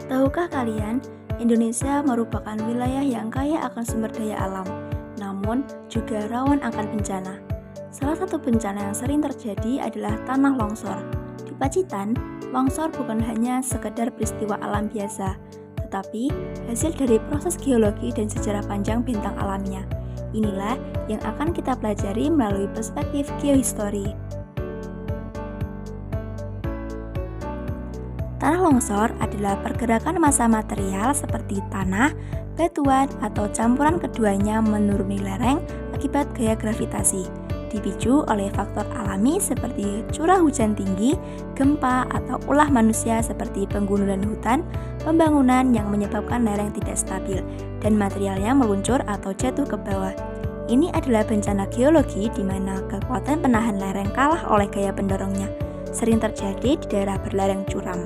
Tahukah kalian, Indonesia merupakan wilayah yang kaya akan sumber daya alam, namun juga rawan akan bencana. Salah satu bencana yang sering terjadi adalah tanah longsor. Di Pacitan, longsor bukan hanya sekedar peristiwa alam biasa, tetapi hasil dari proses geologi dan sejarah panjang bentang alamnya. Inilah yang akan kita pelajari melalui perspektif geohistori. Tanah longsor adalah pergerakan massa material seperti tanah, batuan, atau campuran keduanya menuruni lereng akibat gaya gravitasi, dipicu oleh faktor alami seperti curah hujan tinggi, gempa, atau ulah manusia seperti penggundulan hutan, pembangunan yang menyebabkan lereng tidak stabil, dan materialnya meluncur atau jatuh ke bawah. Ini adalah bencana geologi di mana kekuatan penahan lereng kalah oleh gaya pendorongnya, sering terjadi di daerah berlereng curam.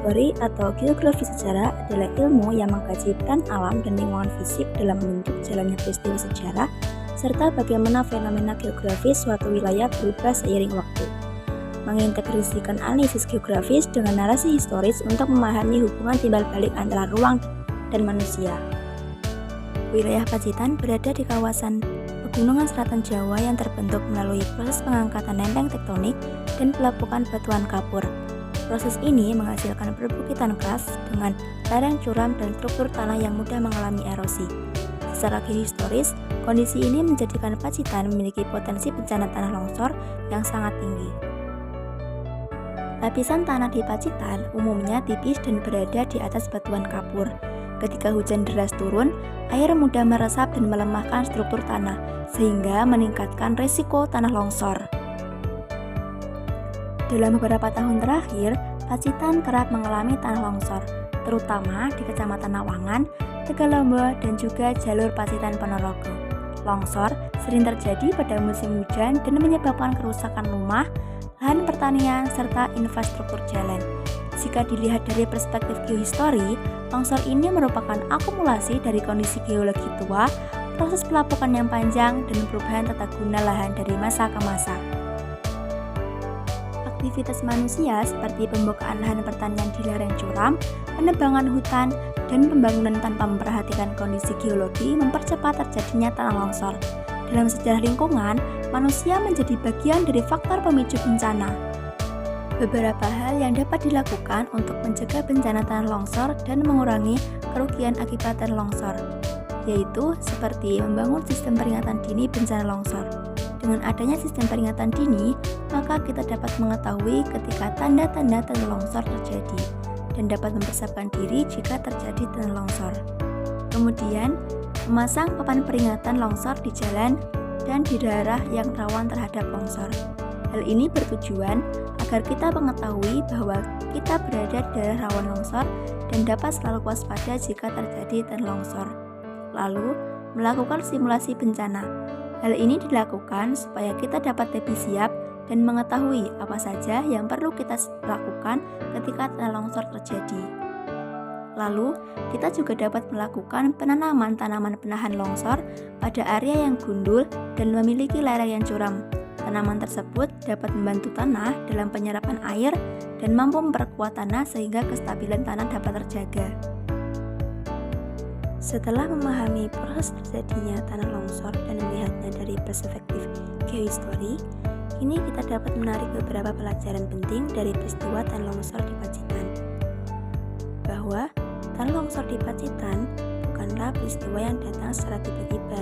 Teori atau geografi sejarah adalah ilmu yang mengkaji peran alam dan lingkungan fisik dalam membentuk jalannya peristiwa sejarah, serta bagaimana fenomena geografis suatu wilayah berubah seiring waktu. Mengintegrasikan analisis geografis dengan narasi historis untuk memahami hubungan timbal balik antara ruang dan manusia. Wilayah Pacitan berada di kawasan pegunungan selatan Jawa yang terbentuk melalui proses pengangkatan lempeng tektonik dan pelapukan batuan kapur. Proses ini menghasilkan perbukitan keras dengan lereng curam dan struktur tanah yang mudah mengalami erosi. Secara geohistoris, kondisi ini menjadikan Pacitan memiliki potensi bencana tanah longsor yang sangat tinggi. Lapisan tanah di Pacitan umumnya tipis dan berada di atas batuan kapur. Ketika hujan deras turun, air mudah meresap dan melemahkan struktur tanah, sehingga meningkatkan risiko tanah longsor. Dalam beberapa tahun terakhir, Pacitan kerap mengalami tanah longsor, terutama di Kecamatan Nawangan, Tegalombo, dan juga jalur Pacitan Ponorogo. Longsor sering terjadi pada musim hujan dan menyebabkan kerusakan rumah, lahan pertanian, serta infrastruktur jalan. Jika dilihat dari perspektif geohistori, longsor ini merupakan akumulasi dari kondisi geologi tua, proses pelapukan yang panjang, dan perubahan tata guna lahan dari masa ke masa. Aktivitas manusia seperti pembukaan lahan pertanian di lereng curam, penebangan hutan, dan pembangunan tanpa memperhatikan kondisi geologi mempercepat terjadinya tanah longsor. Dalam sejarah lingkungan, manusia menjadi bagian dari faktor pemicu bencana. Beberapa hal yang dapat dilakukan untuk mencegah bencana tanah longsor dan mengurangi kerugian akibat tanah longsor, yaitu seperti membangun sistem peringatan dini bencana longsor. Dengan adanya sistem peringatan dini, maka kita dapat mengetahui ketika tanda-tanda tanah longsor terjadi dan dapat mempersiapkan diri jika terjadi tanah longsor. Kemudian, memasang papan peringatan longsor di jalan dan di daerah yang rawan terhadap longsor. Hal ini bertujuan agar kita mengetahui bahwa kita berada di daerah rawan longsor dan dapat selalu waspada jika terjadi tanah longsor. Lalu, melakukan simulasi bencana. Hal ini dilakukan supaya kita dapat lebih siap dan mengetahui apa saja yang perlu kita lakukan ketika tanah longsor terjadi. Lalu, kita juga dapat melakukan penanaman tanaman penahan longsor pada area yang gundul dan memiliki lereng yang curam. Tanaman tersebut dapat membantu tanah dalam penyerapan air dan mampu memperkuat tanah sehingga kestabilan tanah dapat terjaga. Setelah memahami proses terjadinya tanah longsor dan melihatnya dari perspektif geohistori, kini kita dapat menarik beberapa pelajaran penting dari peristiwa tanah longsor di Pacitan. Bahwa tanah longsor di Pacitan bukanlah peristiwa yang datang secara tiba-tiba.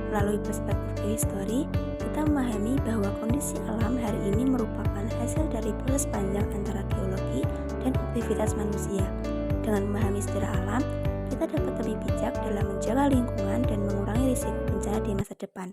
Melalui perspektif geohistori, kita memahami bahwa kondisi alam hari ini merupakan hasil dari proses panjang antara geologi dan aktivitas manusia. Dengan memahami sejarah alam, kita dapat lebih bijak dalam menjaga lingkungan dan mengurangi risiko bencana di masa depan.